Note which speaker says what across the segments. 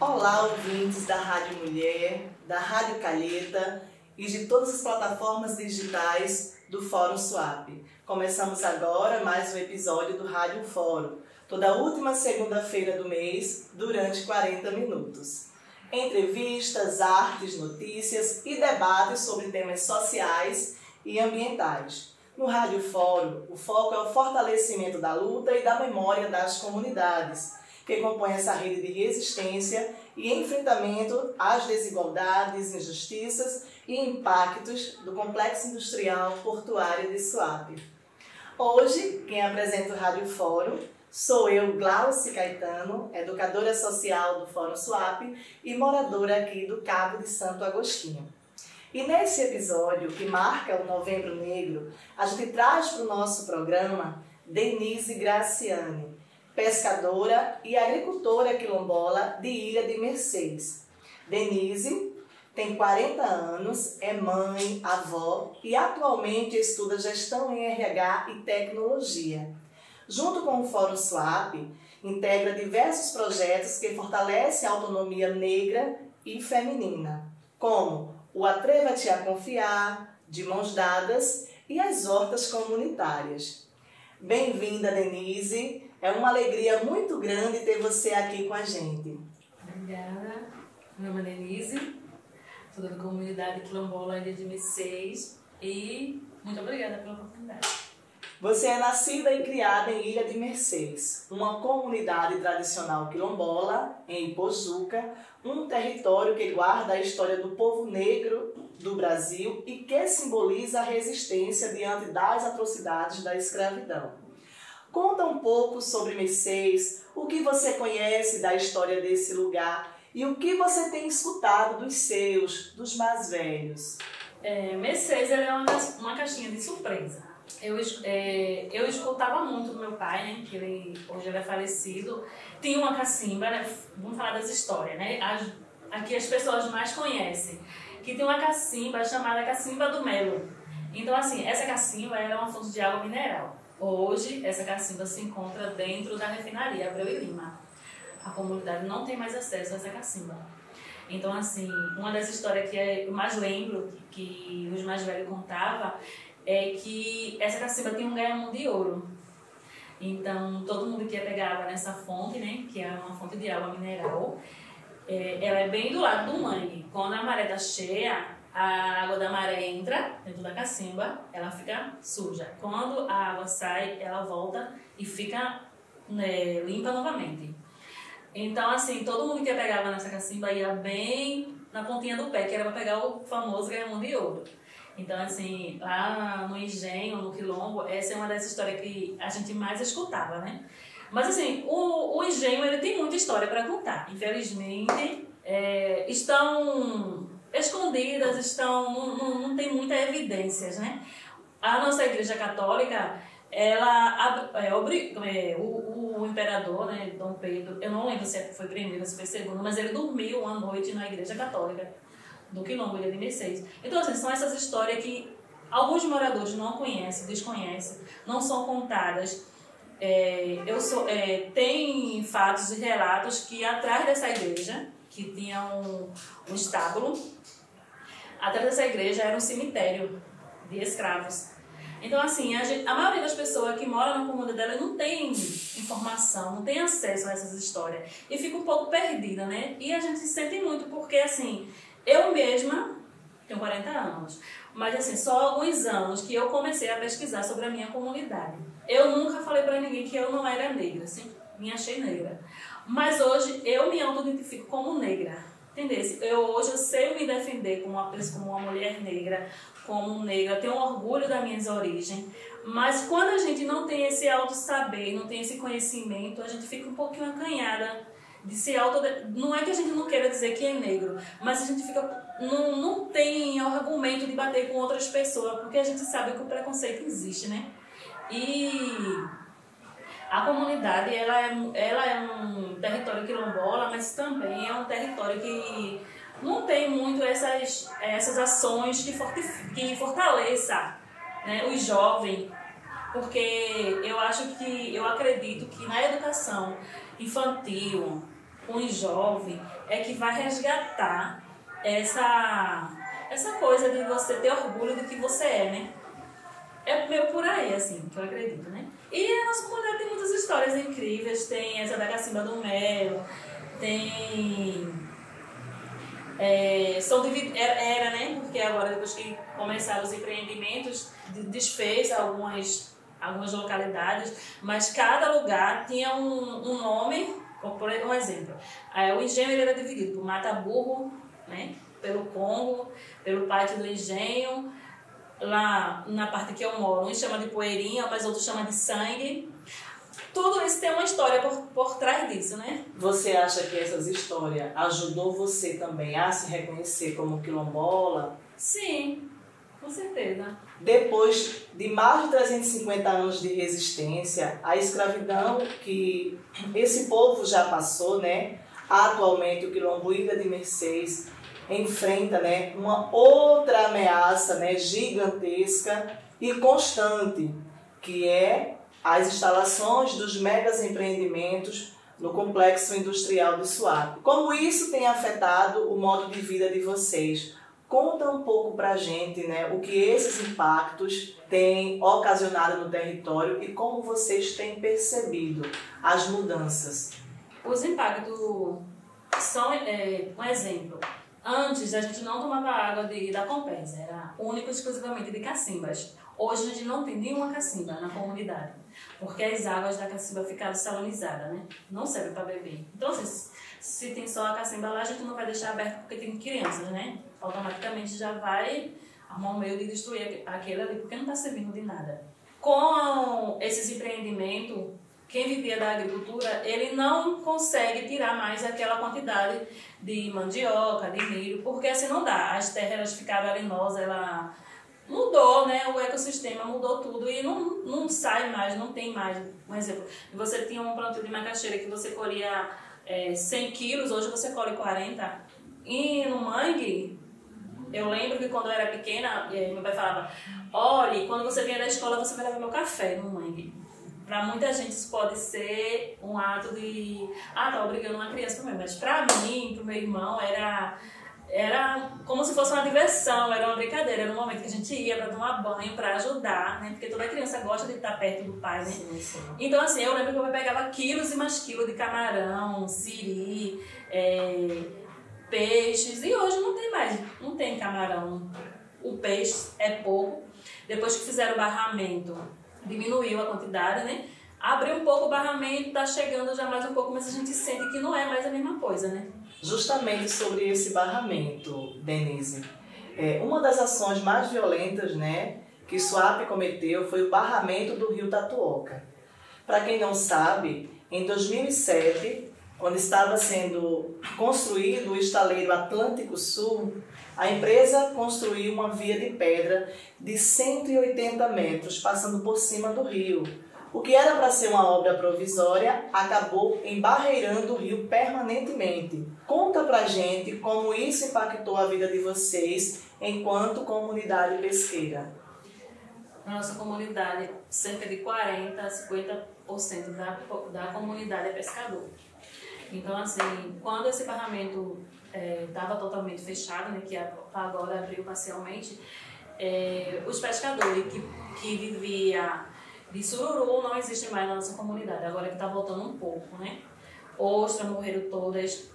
Speaker 1: Olá, ouvintes da Rádio Mulher, da Rádio Calheta e de todas as plataformas digitais do Fórum Swap. Começamos agora mais um episódio do Rádio Fórum, toda última segunda-feira do mês, durante 40 minutos. Entrevistas, artes, notícias e debates sobre temas sociais e ambientais. No Rádio Fórum, o foco é o fortalecimento da luta e da memória das comunidades, que compõe essa rede de resistência e enfrentamento às desigualdades, injustiças e impactos do complexo industrial portuário de Suape. Hoje, quem apresenta o Rádio Fórum sou eu, Glauci Caetano, educadora social do Fórum Suape e moradora aqui do Cabo de Santo Agostinho. E nesse episódio, que marca o Novembro Negro, a gente traz para o nosso programa Denise Graciani, pescadora e agricultora quilombola de Ilha de Mercês. Denise tem 40 anos, é mãe, avó e atualmente estuda gestão em RH e tecnologia. Junto com o Fórum Suape, integra diversos projetos que fortalecem a autonomia negra e feminina, como o Atreva-te a Confiar, De Mãos Dadas e as hortas comunitárias. Bem-vinda, Denise! É uma alegria muito grande ter você aqui com a gente.
Speaker 2: Obrigada. Meu nome é Denise, sou da comunidade quilombola Ilha de Mercês e muito obrigada pela oportunidade.
Speaker 1: Você é nascida e criada em Ilha de Mercês, uma comunidade tradicional quilombola em Ipojuca, um território que guarda a história do povo negro do Brasil e que simboliza a resistência diante das atrocidades da escravidão. Conta um pouco sobre Mercês, o que você conhece da história desse lugar e o que você tem escutado dos seus, dos mais velhos.
Speaker 2: Mercês é uma caixinha de surpresa. Eu escutava muito do meu pai, né, que hoje ele é falecido. Tinha uma cacimba, né, vamos falar das histórias, né, aqui as pessoas mais conhecem, que tem uma cacimba chamada Cacimba do Melo. Então, assim, essa cacimba era uma fonte de água mineral. Hoje, essa cacimba se encontra dentro da refinaria Abreu e Lima. A comunidade não tem mais acesso a essa cacimba. Então, assim, uma das histórias que eu mais lembro, que os mais velhos contavam, é que essa cacimba tinha um ganha-mão de ouro. Então, todo mundo que ia pegar água nessa fonte, né, que é uma fonte de água mineral, ela é bem do lado do mangue. Quando a maré está cheia, a água da maré entra dentro da cacimba, ela fica suja. Quando a água sai, ela volta e fica limpa novamente. Então, assim, todo mundo que pegava nessa cacimba ia bem na pontinha do pé, que era para pegar o famoso ganha-mão de ouro. Então, assim, lá no engenho, no quilombo, essa é uma das histórias que a gente mais escutava, né? Mas, assim, o engenho, ele tem muita história para contar. Infelizmente, estão escondidas, não tem muitas evidências, né? A nossa Igreja Católica, o imperador, né, Dom Pedro, eu não lembro se foi primeiro ou se foi segundo, mas ele dormiu uma noite na Igreja Católica do Quilombo de Mercês. Então, assim, são essas histórias que alguns moradores não conhecem, desconhecem, não são contadas. Tem fatos e relatos que atrás dessa igreja, que tinha um estábulo, atrás dessa igreja era um cemitério de escravos. Então, assim, a maioria das pessoas que moram na comunidade não tem informação, não tem acesso a essas histórias e fica um pouco perdida, né? E a gente se sente muito porque, assim, eu mesma tenho 40 anos, mas, assim, só há alguns anos que eu comecei a pesquisar sobre a minha comunidade. Eu nunca falei pra ninguém que eu não era negra, assim, me achei negra. Mas hoje eu me auto-identifico como negra, entendeu? Hoje eu sei me defender como uma mulher negra, como negra, tenho orgulho das minhas origens, mas quando a gente não tem esse auto-saber, não tem esse conhecimento, a gente fica um pouquinho acanhada de se Não é que a gente não queira dizer que é negro, mas a gente não tem argumento de bater com outras pessoas, porque a gente sabe que o preconceito existe, né? E a comunidade, ela é um território quilombola, mas também é um território que não tem muito essas ações que fortaleça, né, os jovens, porque eu acredito que na educação infantil, um jovem é que vai resgatar essa coisa de você ter orgulho do que você é, né? É meio por aí, assim, que eu acredito, né? E a nossa comunidade tem muitas histórias incríveis, tem essa da Cacimba do Melo, tem... era, né? Porque agora, depois que começaram os empreendimentos, desfez algumas localidades, mas cada lugar tinha um nome, por um exemplo. O engenho ele era dividido por Mata Burro, né? Pelo Congo, pelo Pátio do Engenho. Lá na parte que eu moro, uns chamam de Poeirinha, mas outros chamam de Sangue. Tudo isso tem uma história por trás disso, né?
Speaker 1: Você acha que essas histórias ajudou você também a se reconhecer como quilombola?
Speaker 2: Sim, com certeza.
Speaker 1: Depois de mais de 350 anos de resistência, a escravidão que esse povo já passou, né? Atualmente o Quilombo Ilha de Mercês enfrenta, né, uma outra ameaça, né, gigantesca e constante, que é as instalações dos megas empreendimentos no complexo industrial do Suape. Como isso tem afetado o modo de vida de vocês? Conta um pouco pra gente, né, o que esses impactos têm ocasionado no território e como vocês têm percebido as mudanças.
Speaker 2: Os impactos são um exemplo. Antes, a gente não tomava água da Compesa, era único e exclusivamente de cacimbas. Hoje, a gente não tem nenhuma cacimba na comunidade, porque as águas da cacimba ficaram salinizadas, né? Não servem para beber. Então, assim, se tem só a cacimba lá, a gente não vai deixar aberto porque tem crianças, né? Automaticamente já vai arrumar um meio de destruir aquele ali, porque não está servindo de nada. Com esses empreendimentos, quem vivia da agricultura, ele não consegue tirar mais aquela quantidade de mandioca, de milho, porque assim não dá. As terras elas ficaram arenosas, ela mudou, né? O ecossistema mudou tudo e não sai mais, não tem mais. Um exemplo, você tinha um plantio de macaxeira que você colhia 100 quilos, hoje você colhe 40. E no mangue, eu lembro que quando eu era pequena, meu pai falava, olha, quando você vier da escola, você vai levar meu café no mangue. Para muita gente isso pode ser um ato de... tá obrigando uma criança também. Mas para mim, para o meu irmão, era como se fosse uma diversão, era uma brincadeira. Era um momento que a gente ia para tomar banho, para ajudar, né? Porque toda criança gosta de estar perto do pai, né?
Speaker 1: Sim, sim.
Speaker 2: Então, assim, eu lembro que eu pegava quilos e mais quilos de camarão, siri, peixes. E hoje não tem mais, não tem camarão. O peixe é pouco. Depois que fizeram o barramento, diminuiu a quantidade, né? Abriu um pouco o barramento, tá chegando já mais um pouco, mas a gente sente que não é mais a mesma coisa, né?
Speaker 1: Justamente sobre esse barramento, Denise, uma das ações mais violentas, né, que Suape cometeu foi o barramento do rio Tatuoca. Para quem não sabe, em 2007, quando estava sendo construído o estaleiro Atlântico Sul, a empresa construiu uma via de pedra de 180 metros, passando por cima do rio. O que era para ser uma obra provisória acabou embarreirando o rio permanentemente. Conta pra gente como isso impactou a vida de vocês enquanto comunidade pesqueira.
Speaker 2: Na nossa comunidade, cerca de 40% a 50% da comunidade é pescador. Então, assim, quando esse barramento estava totalmente fechado, né, que agora abriu parcialmente, os pescadores que viviam de sururu não existem mais na nossa comunidade, agora que está voltando um pouco, né? Ostras morreram todas.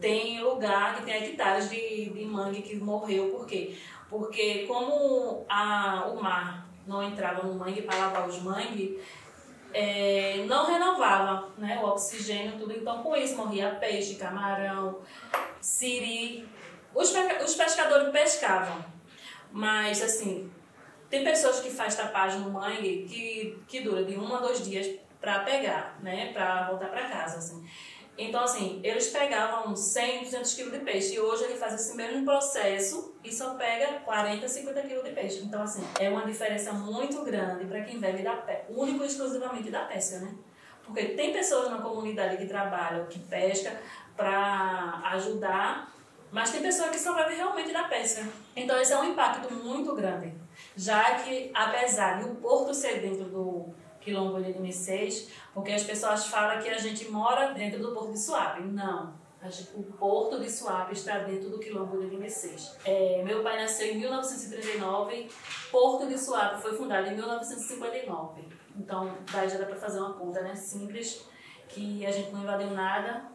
Speaker 2: Tem lugar que tem hectares de mangue que morreu, por quê? Porque como o mar não entrava no mangue para lavar os mangues, não renovava, né, o oxigênio, tudo. Então, com isso, morria peixe, camarão, siri. Os pescadores pescavam, mas, assim, tem pessoas que fazem tapagem no mangue que dura de 1 a 2 dias para pegar, né, para voltar para casa, assim. Então, assim, eles pegavam 100, 200 quilos de peixe e hoje ele faz esse mesmo processo e só pega 40, 50 quilos de peixe. Então, assim, é uma diferença muito grande para quem vive da pesca, único e exclusivamente da pesca, né? Porque tem pessoas na comunidade que trabalham, que pesca para ajudar, mas tem pessoas que só vivem realmente da pesca. Então, esse é um impacto muito grande, já que, apesar de o porto ser dentro do Quilombo de Nicés, porque as pessoas falam que a gente mora dentro do Porto de Suape. Não. O Porto de Suape está dentro do Quilombo de Nicés. Meu pai nasceu em 1939, Porto de Suape foi fundado em 1959. Então, daí já dá para fazer uma conta, né? Simples, que a gente não invadiu nada,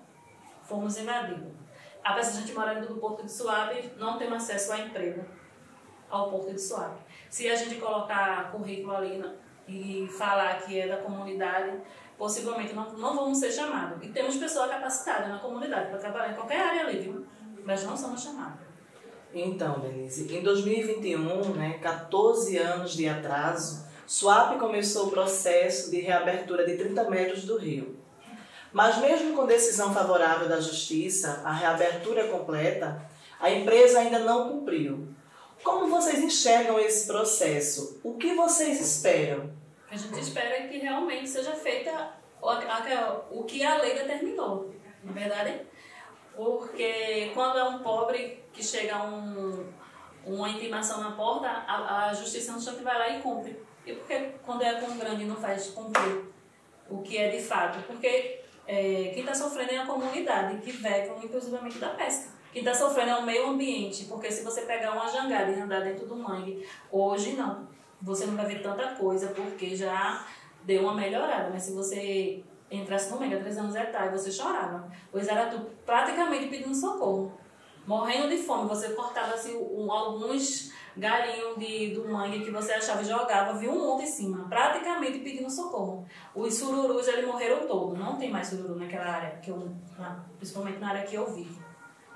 Speaker 2: fomos invadidos. Apesar de a gente morar dentro do Porto de Suape, não temos acesso a emprego ao Porto de Suape. Se a gente colocar currículo ali e falar que é da comunidade, possivelmente não vamos ser chamados. E temos pessoas capacitadas na comunidade para trabalhar em qualquer área ali, viu? Mas não somos chamados.
Speaker 1: Então, Denise, em 2021, 14 anos de atraso, Suape começou o processo de reabertura de 30 metros do rio. Mas mesmo com decisão favorável da Justiça, a reabertura completa, a empresa ainda não cumpriu. Como vocês enxergam esse processo? O que vocês esperam?
Speaker 2: A gente espera que realmente seja feita o que a lei determinou, não é verdade? Porque quando é um pobre que chega uma intimação na porta, a justiça no instante vai lá e cumpre. E por que quando é com grande não faz cumprir o que é de fato? Porque quem está sofrendo é a comunidade, que vecam inclusivamente da pesca. Quem está sofrendo é o meio ambiente, porque se você pegar uma jangada e andar dentro do mangue, hoje não. Você não vai ver tanta coisa, porque já deu uma melhorada. Mas se você entrasse no mangue há 3 anos atrás, você chorava. Pois era tu praticamente pedindo socorro. Morrendo de fome, você cortava assim, alguns galinhos do mangue que você achava e jogava, viu um monte em cima, praticamente pedindo socorro. Os sururus, eles morreram todos. Não tem mais sururu naquela área, principalmente na área que eu vivo.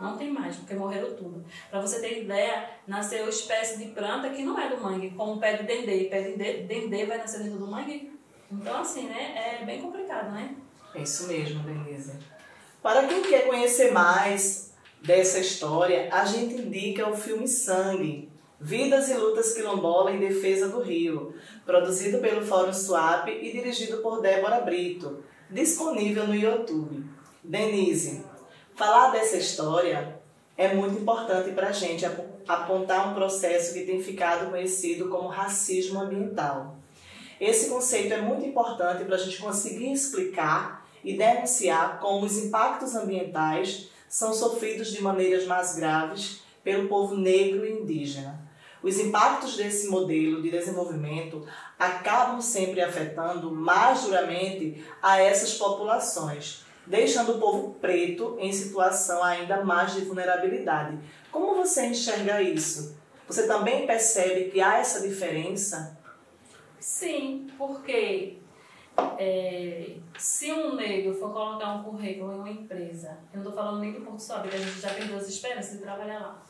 Speaker 2: Não tem mais, porque morreram tudo. Para você ter ideia, nasceu espécie de planta que não é do mangue, como o pé de dendê. Pé de dendê vai nascer dentro do mangue. Então, assim, né, é bem complicado, né?
Speaker 1: É isso mesmo, Denise. Para quem quer conhecer mais dessa história, a gente indica o filme Sangue, Vidas e Lutas Quilombola em Defesa do Rio, produzido pelo Fórum Suape e dirigido por Débora Brito, disponível no YouTube. Denise, falar dessa história é muito importante para a gente apontar um processo que tem ficado conhecido como racismo ambiental. Esse conceito é muito importante para a gente conseguir explicar e denunciar como os impactos ambientais são sofridos de maneiras mais graves pelo povo negro e indígena. Os impactos desse modelo de desenvolvimento acabam sempre afetando mais duramente a essas populações, deixando o povo preto em situação ainda mais de vulnerabilidade. Como você enxerga isso? Você também percebe que há essa diferença?
Speaker 2: Sim, porque se um negro for colocar um currículo em uma empresa, eu não estou falando nem do Porto Suape, que a gente já perdeu as esperanças de trabalhar lá,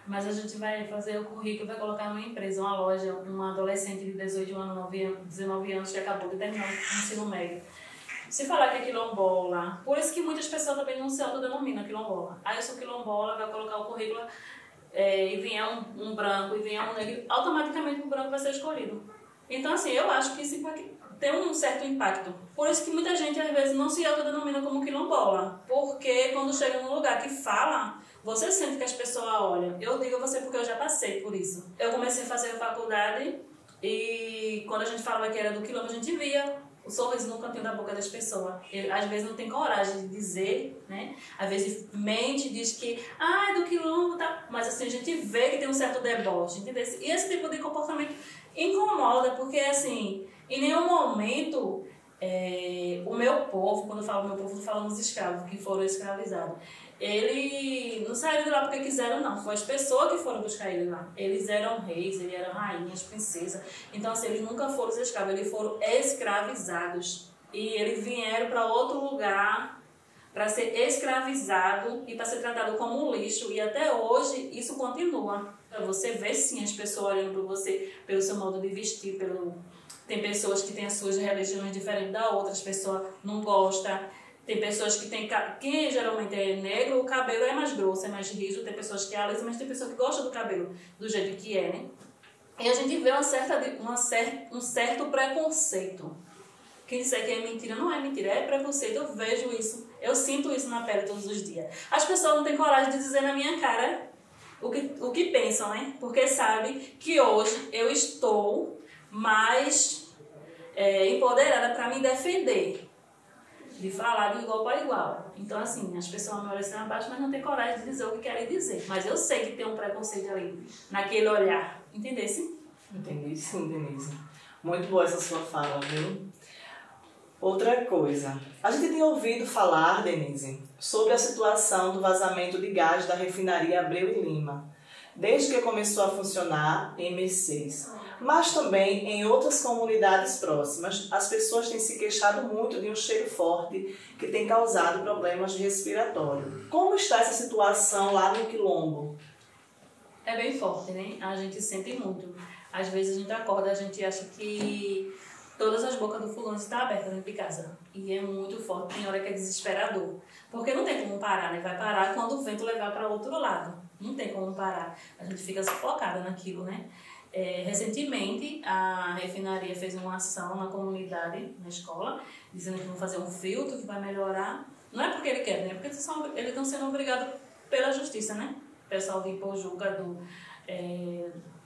Speaker 2: mas a gente vai fazer o currículo e vai colocar numa empresa, uma loja, uma adolescente de 18 anos, 19 anos que acabou de terminar o ensino médio. Se falar que é quilombola, por isso que muitas pessoas também não se autodenominam quilombola. Aí eu sou quilombola, vai colocar o currículo e vier um branco e vier um negro, automaticamente o branco vai ser escolhido. Então, assim, eu acho que isso tem um certo impacto. Por isso que muita gente, às vezes, não se autodenomina como quilombola. Porque quando chega num lugar que fala, você sente que as pessoas olham. Eu digo a você porque eu já passei por isso. Eu comecei a fazer a faculdade e quando a gente falava que era do quilombo, a gente via o sorriso no cantinho da boca das pessoas. Às vezes não tem coragem de dizer, né? Às vezes mente, diz que é do quilombo, tá? Mas assim, a gente vê que tem um certo deboche, entendeu? E esse tipo de comportamento incomoda, porque assim, em nenhum momento o meu povo, quando eu falo meu povo, eu falo nos escravos que foram escravizados. Eles não saíram de lá porque quiseram, não. Foi as pessoas que foram buscar eles lá. Eles eram reis, eles eram rainhas, princesas. Então, assim, eles nunca foram escravos, eles foram escravizados. E eles vieram para outro lugar para ser escravizado e para ser tratado como um lixo. E até hoje isso continua. Você vê sim as pessoas olhando para você pelo seu modo de vestir, tem pessoas que têm as suas religiões diferentes da outra, as pessoas não gostam. Tem pessoas que têm... Quem geralmente é negro, o cabelo é mais grosso, é mais rijo. Tem pessoas que é liso, mas tem pessoas que gostam do cabelo do jeito que é, né? E a gente vê um certo preconceito. Quem disser que é mentira, não é mentira, é preconceito. Eu vejo isso, eu sinto isso na pele todos os dias. As pessoas não têm coragem de dizer na minha cara o que pensam, né? Porque sabe que hoje eu estou mais empoderada para me defender, de falar de igual para igual. Então, assim, as pessoas amolecem na parte, mas não tem coragem de dizer o que querem dizer. Mas eu sei que tem um preconceito ali, naquele olhar. Entendesse?
Speaker 1: Entendi sim, Denise. Muito boa essa sua fala, viu? Outra coisa, a gente tem ouvido falar, Denise, sobre a situação do vazamento de gás da refinaria Abreu e Lima, desde que começou a funcionar em Mercedes. Mas também em outras comunidades próximas, as pessoas têm se queixado muito de um cheiro forte que tem causado problemas de respiratório. Como está essa situação lá no Quilombo?
Speaker 2: É bem forte, né? A gente sente muito. Às vezes a gente acorda, a gente acha que todas as bocas do fulano estão abertas dentro de casa. E é muito forte, tem hora que é desesperador. Porque não tem como parar, né? Vai parar quando o vento levar para outro lado. Não tem como parar. A gente fica sufocada naquilo, né? Recentemente, a refinaria fez uma ação na comunidade, na escola, dizendo que vão fazer um filtro que vai melhorar. Não é porque ele quer, né? É porque eles estão sendo obrigados pela justiça, né? O pessoal de Ipojuca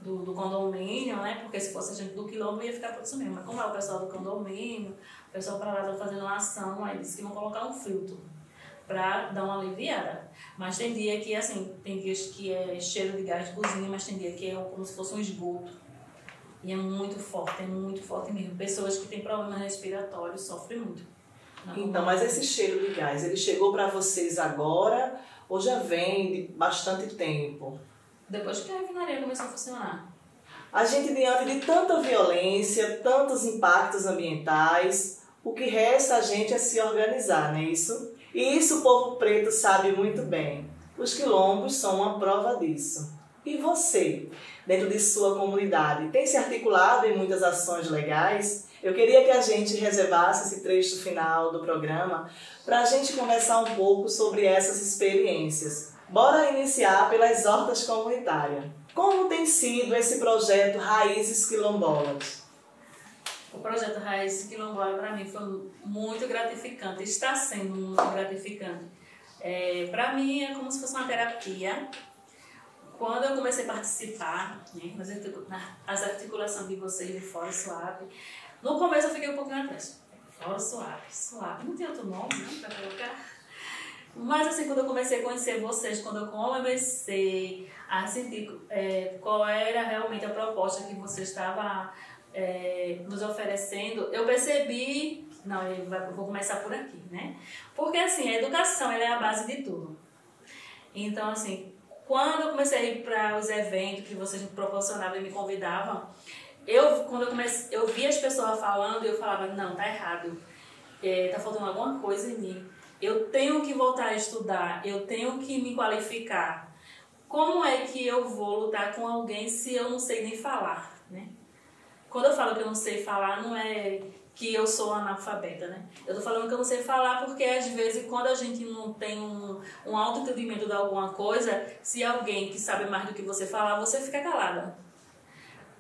Speaker 2: do condomínio, né? Porque se fosse a gente do Quilombo ia ficar por isso mesmo. Mas como é o pessoal do condomínio, o pessoal para lá está fazendo uma ação, aí disse que vão colocar um filtro para dar uma aliviada. Mas tem dia que, assim, tem dias que é cheiro de gás de cozinha, mas tem dia que é como se fosse um esgoto. E é muito forte mesmo. Pessoas que têm problemas respiratórios sofrem muito.
Speaker 1: Então, mas esse cheiro de gás, ele chegou para vocês agora ou já vem de bastante tempo?
Speaker 2: Depois que a refinaria começou a funcionar.
Speaker 1: A gente, diante de tanta violência, tantos impactos ambientais, o que resta a gente é se organizar, não é isso? E isso o povo preto sabe muito bem. Os quilombos são uma prova disso. E você, dentro de sua comunidade, tem se articulado em muitas ações legais? Eu queria que a gente reservasse esse trecho final do programa para a gente conversar um pouco sobre essas experiências. Bora iniciar pelas hortas comunitárias. Como tem sido esse projeto Raízes Quilombolas?
Speaker 2: O projeto Raízes Quilombolas para mim foi muito gratificante, está sendo muito gratificante. Para mim é como se fosse uma terapia. Quando eu comecei a participar, né, nas articulações de vocês de Fórum SWAP, no começo eu fiquei um pouquinho atrás. Fórum SWAP, não tem outro nome, né, para colocar. Mas assim, quando eu comecei a conhecer vocês, quando eu comecei a sentir qual era realmente a proposta que vocês estavam nos oferecendo, eu percebi, não, eu vou começar por aqui, né? Porque assim, a educação ela é a base de tudo. Então assim, quando eu comecei a ir para os eventos que vocês me proporcionavam e me convidavam, eu via as pessoas falando e eu falava, não, tá errado, tá faltando alguma coisa em mim. Eu tenho que voltar a estudar, eu tenho que me qualificar. Como é que eu vou lutar com alguém se eu não sei nem falar, né? Quando eu falo que eu não sei falar, não é que eu sou analfabeta, né? Eu tô falando que eu não sei falar porque, às vezes, quando a gente não tem um autoentendimento de alguma coisa, se alguém que sabe mais do que você falar, você fica calada.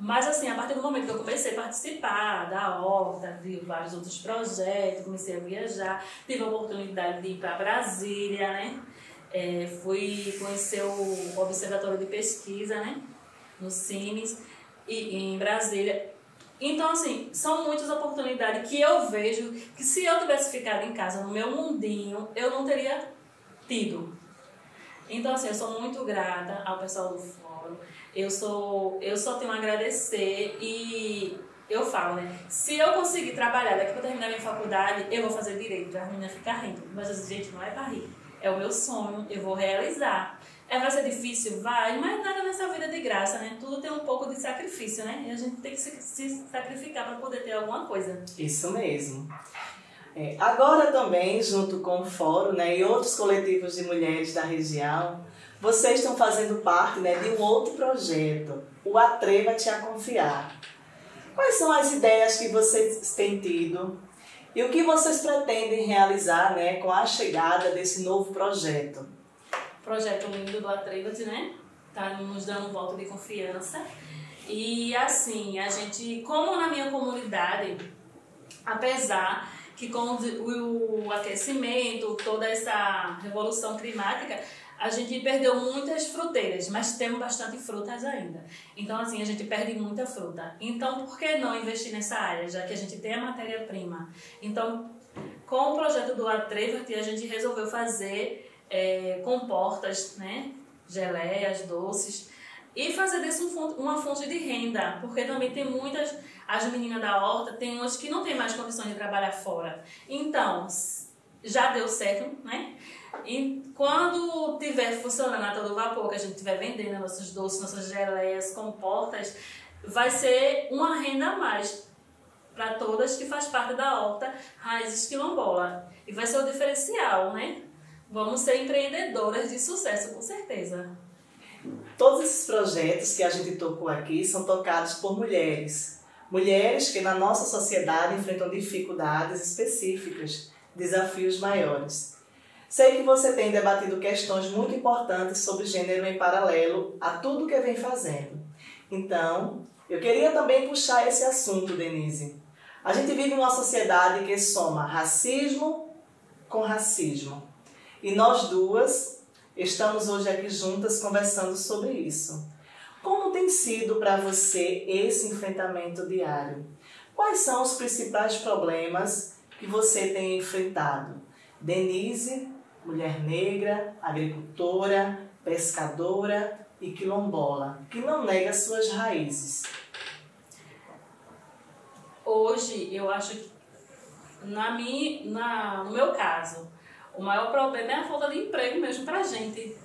Speaker 2: Mas, assim, a partir do momento que eu comecei a participar da horta, de vários outros projetos, comecei a viajar, tive a oportunidade de ir para Brasília, né? Fui conhecer o Observatório de Pesquisa, né? No CIMES, e em Brasília. Então, assim, são muitas oportunidades que eu vejo que se eu tivesse ficado em casa, no meu mundinho, eu não teria tido. Então, assim, eu sou muito grata ao pessoal do fórum. Eu só tenho a agradecer e eu falo, né? Se eu conseguir trabalhar daqui para terminar minha faculdade, eu vou fazer direito, a menina ficar rindo. Mas, gente, não é para rir. É o meu sonho, eu vou realizar. Vai ser difícil? Vai, mas nada nessa vida é de graça, né? Tudo tem um pouco de sacrifício, né? E a gente tem que se sacrificar para poder ter alguma coisa.
Speaker 1: Isso mesmo. Agora também, junto com o Fórum, né, e outros coletivos de mulheres da região, vocês estão fazendo parte, né, de um outro projeto, o Atreva-te a Confiar. Quais são as ideias que vocês têm tido e o que vocês pretendem realizar, né, com a chegada desse novo projeto?
Speaker 2: Projeto lindo do Atreva-te, né? Tá nos dando um voto de confiança. E assim, a gente, como na minha comunidade, apesar que com o aquecimento, toda essa revolução climática, a gente perdeu muitas fruteiras, mas temos bastante frutas ainda. Então, assim, a gente perde muita fruta. Então, por que não investir nessa área, já que a gente tem a matéria-prima? Então, com o projeto do Atreva-te, a gente resolveu fazer comportas, né? Geleias, doces, e fazer disso uma fonte de renda, porque também tem muitas, as meninas da horta, tem umas que não tem mais condições de trabalhar fora. Então, já deu certo, né? E quando tiver funcionando a todo vapor, que a gente estiver vendendo nossos doces, nossas geleias, comportas, vai ser uma renda a mais para todas que faz parte da horta Raízes Quilombola. E vai ser o diferencial, né? Vamos ser empreendedoras de sucesso, com certeza.
Speaker 1: Todos esses projetos que a gente tocou aqui são tocados por mulheres. Mulheres que na nossa sociedade enfrentam dificuldades específicas, desafios maiores. Sei que você tem debatido questões muito importantes sobre gênero em paralelo a tudo que vem fazendo. Então, eu queria também puxar esse assunto, Denise. A gente vive em uma sociedade que soma racismo com racismo. E nós duas estamos hoje aqui juntas conversando sobre isso. Como tem sido para você esse enfrentamento diário? Quais são os principais problemas que você tem enfrentado? Denise, mulher negra, agricultora, pescadora e quilombola, que não nega suas raízes.
Speaker 2: Hoje, eu acho que, no meu caso, o maior problema é a falta de emprego mesmo pra gente.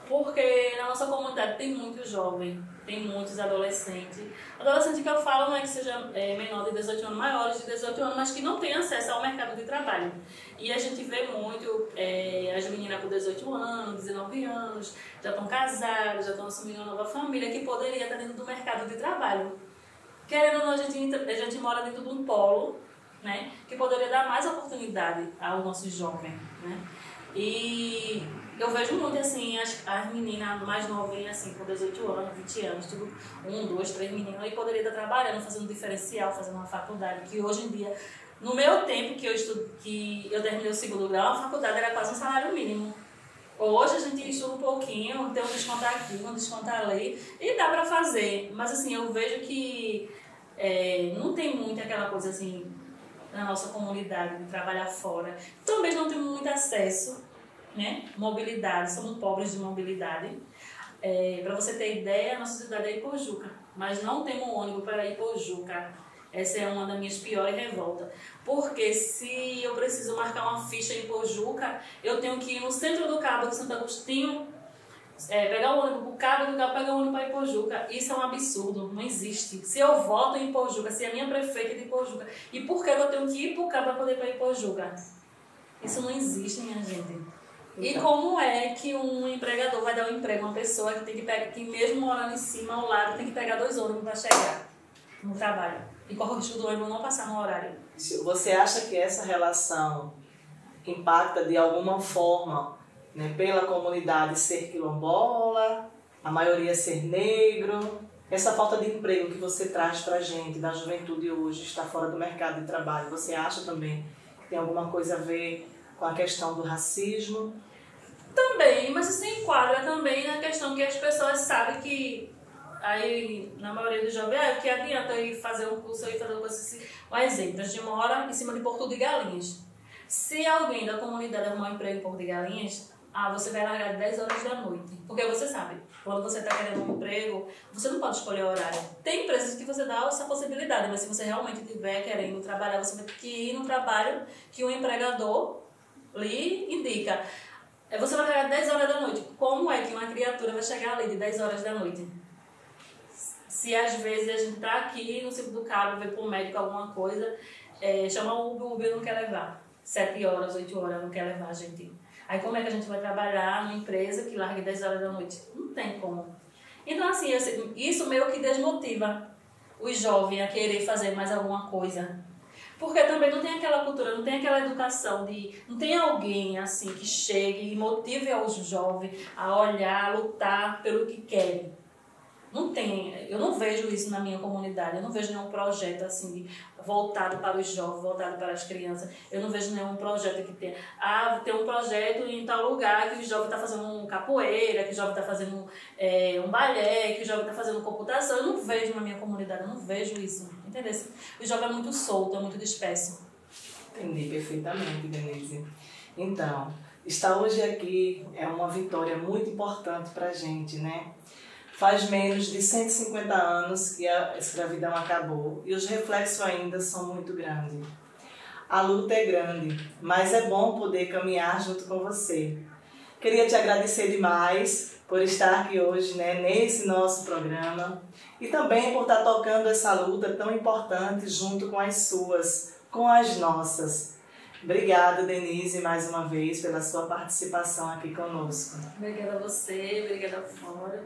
Speaker 2: Porque na nossa comunidade tem muito jovem, tem muitos adolescentes. Adolescente que eu falo não é que seja menor de 18 anos, maiores de 18 anos, mas que não tem acesso ao mercado de trabalho. E a gente vê muito as meninas com 18 anos, 19 anos, já estão casadas, já estão assumindo uma nova família, que poderia estar dentro do mercado de trabalho. Querendo ou não, a gente mora dentro de um polo, né, que poderia dar mais oportunidade aos nossos jovens, né? E eu vejo muito assim as meninas mais novinhas, assim, com 18 anos, 20 anos, tudo, 1, 2, 3 meninas, e poderia estar trabalhando, fazendo diferencial, fazendo uma faculdade, que hoje em dia, no meu tempo que eu terminei o segundo grau, a faculdade era quase um salário mínimo. Hoje a gente estuda um pouquinho, tem um desconto aqui, um desconto ali, e dá pra fazer. Mas assim, eu vejo que não tem muito aquela coisa assim na nossa comunidade de trabalhar fora. Também não temos muito acesso, né? Mobilidade, somos pobres de mobilidade. Para você ter ideia, a nossa cidade é Ipojuca, mas não temos ônibus para Ipojuca. Essa é uma das minhas piores revoltas. Porque se eu preciso marcar uma ficha em Ipojuca, eu tenho que ir no centro do Cabo de Santo Agostinho, pegar o ônibus pro Cabo do Cabo, pegar o ônibus para Ipojuca. Isso é um absurdo, não existe. Se eu voto em Ipojuca, se a minha prefeita é de Ipojuca, e por que eu tenho que ir pro Cabo para poder ir para Ipojuca? Isso não existe, minha gente. E como é que um empregador vai dar um emprego a uma pessoa que tem que pegar, que mesmo morando em cima, ao lado, tem que pegar 2 ônibus para chegar no trabalho? E corre o risco do ônibus não passar no horário.
Speaker 1: Você acha que essa relação impacta de alguma forma, né, pela comunidade ser quilombola, a maioria ser negro? Essa falta de emprego que você traz pra gente, da juventude hoje, está fora do mercado de trabalho, você acha também que tem alguma coisa a ver com a questão do racismo?
Speaker 2: Também, mas isso se enquadra também na questão que as pessoas sabem que aí, na maioria dos jovens, que adianta eu ir fazer um curso, eu ir fazer um curso assim. Um exemplo, a gente mora em cima de Porto de Galinhas. Se alguém da comunidade arrumar um emprego em Porto de Galinhas, você vai largar 10 horas da noite. Porque você sabe, quando você está querendo um emprego, você não pode escolher o horário. Tem empresas que você dá essa possibilidade, mas se você realmente estiver querendo trabalhar, você vai ter que ir no trabalho que o empregador lhe indica. Você vai largar 10 horas da noite. Como é que uma criatura vai chegar ali de 10 horas da noite? Se às vezes a gente tá aqui no centro do Cabo, vai pro médico alguma coisa, chama o Uber não quer levar. 7 horas, 8 horas não quer levar a gente. Aí como é que a gente vai trabalhar numa empresa que larga 10 horas da noite? Não tem como. Então assim, isso meio que desmotiva os jovens a querer fazer mais alguma coisa. Porque também não tem aquela cultura, não tem aquela educação não tem alguém assim que chegue e motive os jovens a olhar, a lutar pelo que querem. Não tem, eu não vejo isso na minha comunidade, eu não vejo nenhum projeto assim voltado para os jovens, voltado para as crianças. Eu não vejo nenhum projeto que tenha. Tem um projeto em tal lugar que o jovem está fazendo um capoeira, que o jovem está fazendo um balé, que o jovem está fazendo computação. Eu não vejo na minha comunidade, eu não vejo isso. Entendeu? O jovem é muito solto, é muito disperso.
Speaker 1: Entendi perfeitamente, Denise. Então, estar hoje aqui é uma vitória muito importante para a gente, né? Faz menos de 150 anos que a escravidão acabou e os reflexos ainda são muito grandes. A luta é grande, mas é bom poder caminhar junto com você. Queria te agradecer demais por estar aqui hoje, né, nesse nosso programa e também por estar tocando essa luta tão importante junto com as suas, com as nossas. Obrigada, Denise, mais uma vez pela sua participação aqui conosco.
Speaker 2: Obrigada a você, obrigada ao Fórum.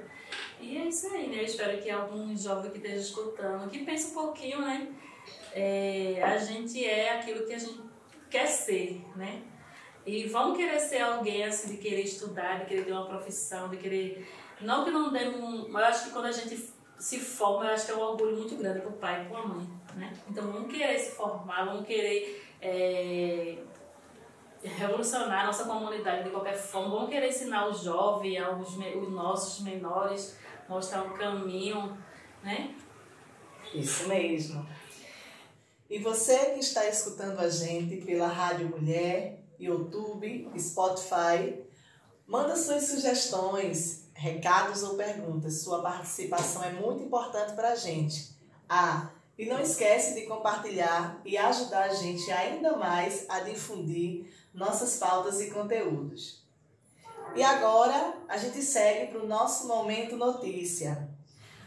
Speaker 2: E é isso aí, né? Eu espero que algum jovem que esteja escutando, que pense um pouquinho, né? A gente é aquilo que a gente quer ser, né? E vamos querer ser alguém, assim, de querer estudar, de querer ter uma profissão, de querer... Não que não demos... Mas eu acho que quando a gente se forma, eu acho que é um orgulho muito grande para o pai e para a mãe, né? Então vamos querer se formar, vamos querer... revolucionar a nossa comunidade de qualquer forma, vamos querer ensinar os jovens, os nossos menores, mostrar um caminho, né?
Speaker 1: Isso mesmo. E você que está escutando a gente pela Rádio Mulher, YouTube, Spotify, manda suas sugestões, recados ou perguntas. Sua participação é muito importante para a gente. E não esquece de compartilhar e ajudar a gente ainda mais a difundir nossas pautas e conteúdos. E agora a gente segue para o nosso Momento Notícia.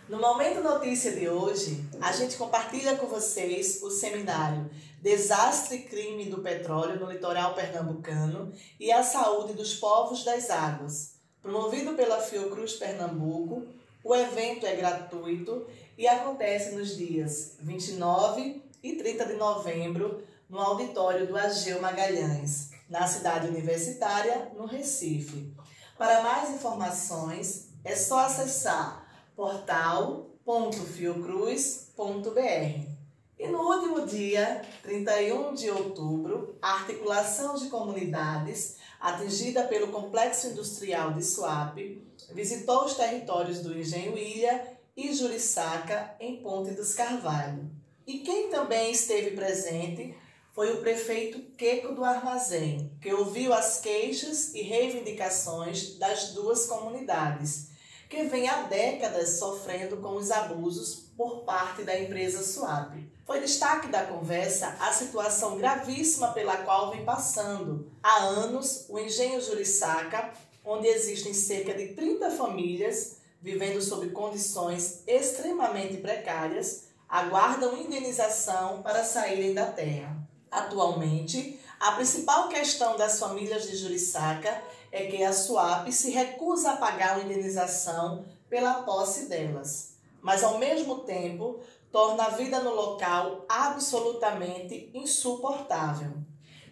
Speaker 1: No Momento Notícia de hoje, a gente compartilha com vocês o seminário Desastre e Crime do Petróleo no Litoral Pernambucano e a Saúde dos Povos das Águas. Promovido pela Fiocruz Pernambuco, o evento é gratuito e acontece nos dias 29 e 30 de novembro no auditório do Ageu Magalhães, na cidade universitária, no Recife. Para mais informações, é só acessar portal.fiocruz.br. E no último dia, 31 de outubro, a Articulação de Comunidades, atingida pelo Complexo Industrial de Suape, visitou os territórios do Engenho Ilha e Juriçaca, em Ponte dos Carvalho. E quem também esteve presente foi o prefeito Queco do Armazém, que ouviu as queixas e reivindicações das duas comunidades, que vem há décadas sofrendo com os abusos por parte da empresa Suape. Foi destaque da conversa a situação gravíssima pela qual vem passando há anos o Engenho Juriçaca, onde existem cerca de 30 famílias vivendo sob condições extremamente precárias, aguardam indenização para saírem da terra. Atualmente, a principal questão das famílias de Juriçaca é que a Suape se recusa a pagar a indenização pela posse delas, mas ao mesmo tempo torna a vida no local absolutamente insuportável.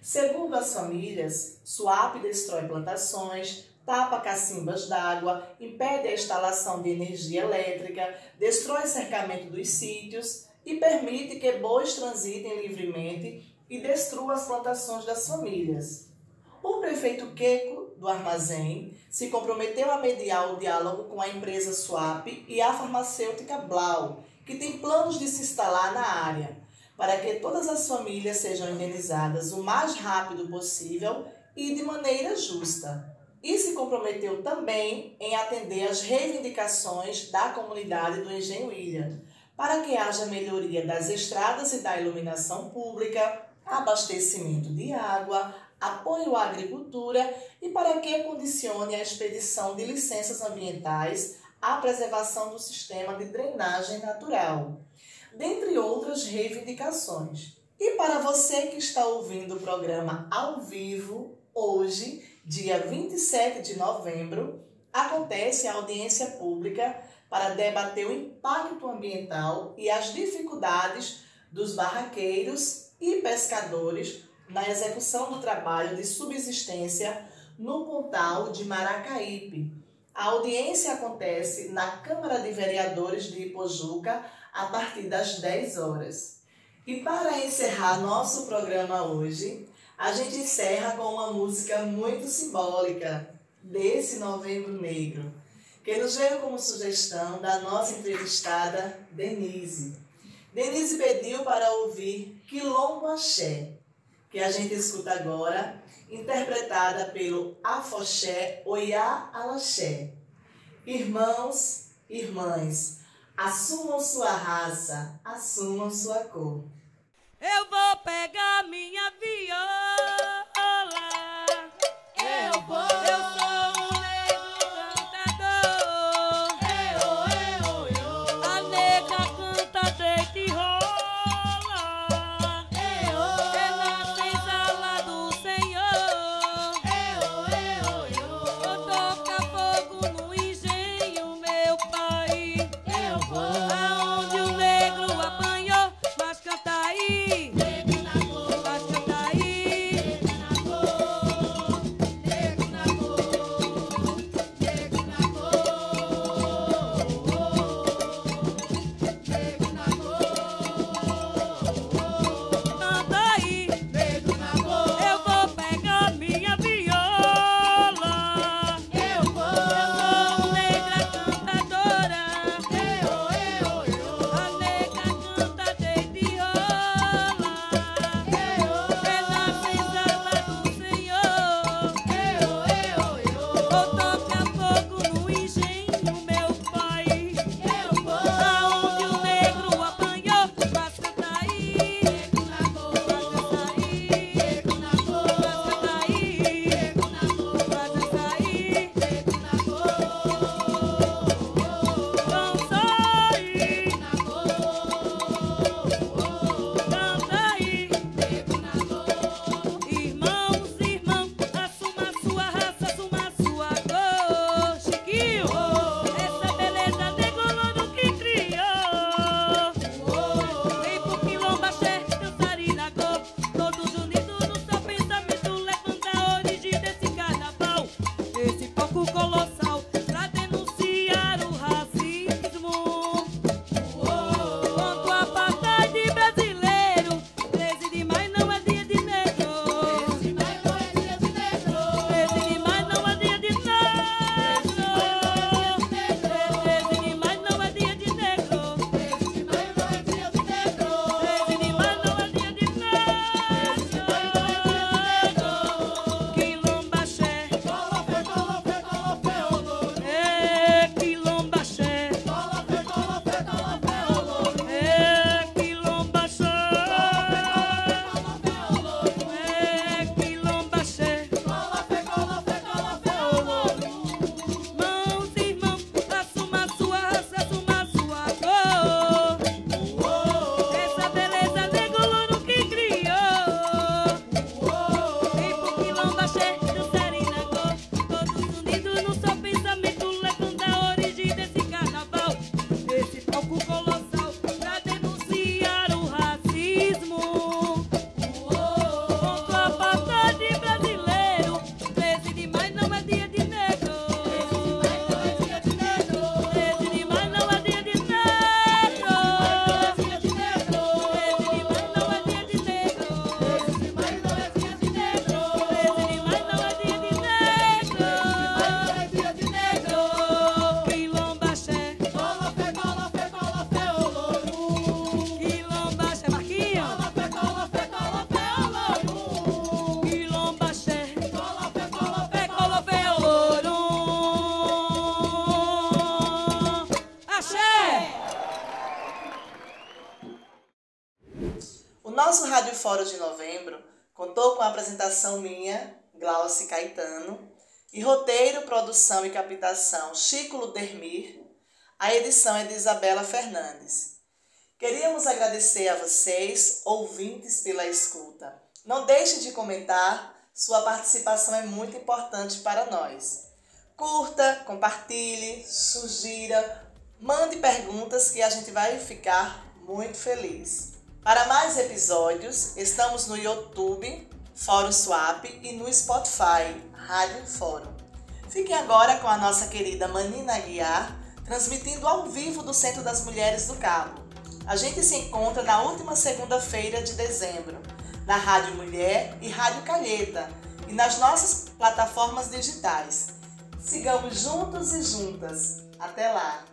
Speaker 1: Segundo as famílias, Suape destrói plantações, tapa cacimbas d'água, impede a instalação de energia elétrica, destrói cercamento dos sítios e permite que bois transitem livremente e destrua as plantações das famílias. O prefeito Queco do Armazém se comprometeu a mediar o diálogo com a empresa Suape e a farmacêutica Blau, que tem planos de se instalar na área, para que todas as famílias sejam indenizadas o mais rápido possível e de maneira justa. E se comprometeu também em atender às reivindicações da comunidade do Engenho Ilha, para que haja melhoria das estradas e da iluminação pública, abastecimento de água, apoio à agricultura e para que condicione a expedição de licenças ambientais à preservação do sistema de drenagem natural, dentre outras reivindicações. E para você que está ouvindo o programa ao vivo, hoje, dia 27 de novembro, acontece a audiência pública para debater o impacto ambiental e as dificuldades dos barraqueiros e pescadores na execução do trabalho de subsistência no Pontal de Maracaípe, A audiência acontece na Câmara de Vereadores de Ipojuca a partir das 10 horas. E para encerrar nosso programa hoje, a gente encerra com uma música muito simbólica desse Novembro Negro, que nos veio como sugestão da nossa entrevistada Denise. Denise pediu para ouvir Quilombo Axé, que a gente escuta agora, interpretada pelo Afoxé Oiá Alaxé. Irmãos, irmãs, assumam sua raça, assumam sua cor.
Speaker 3: Eu vou pegar minha viola, eu sou um negro cantador, a nega canta deita e rola, é na senzala do Senhor, eu toca fogo no engenho, meu pai, aonde o negro apanhou, mas canta aí.
Speaker 1: Nosso Rádio Fórum de Novembro contou com a apresentação minha, Glauci Caetano, e roteiro, produção e captação Chico Ludermir. A edição é de Isabela Fernandes. Queríamos agradecer a vocês, ouvintes, pela escuta. Não deixe de comentar, sua participação é muito importante para nós. Curta, compartilhe, sugira, mande perguntas que a gente vai ficar muito feliz. Para mais episódios, estamos no YouTube, Fórum Swap, e no Spotify, Rádio Fórum. Fiquem agora com a nossa querida Manina Aguiar, transmitindo ao vivo do Centro das Mulheres do Cabo. A gente se encontra na última segunda-feira de dezembro, na Rádio Mulher e Rádio Calheta e nas nossas plataformas digitais. Sigamos juntos e juntas. Até lá!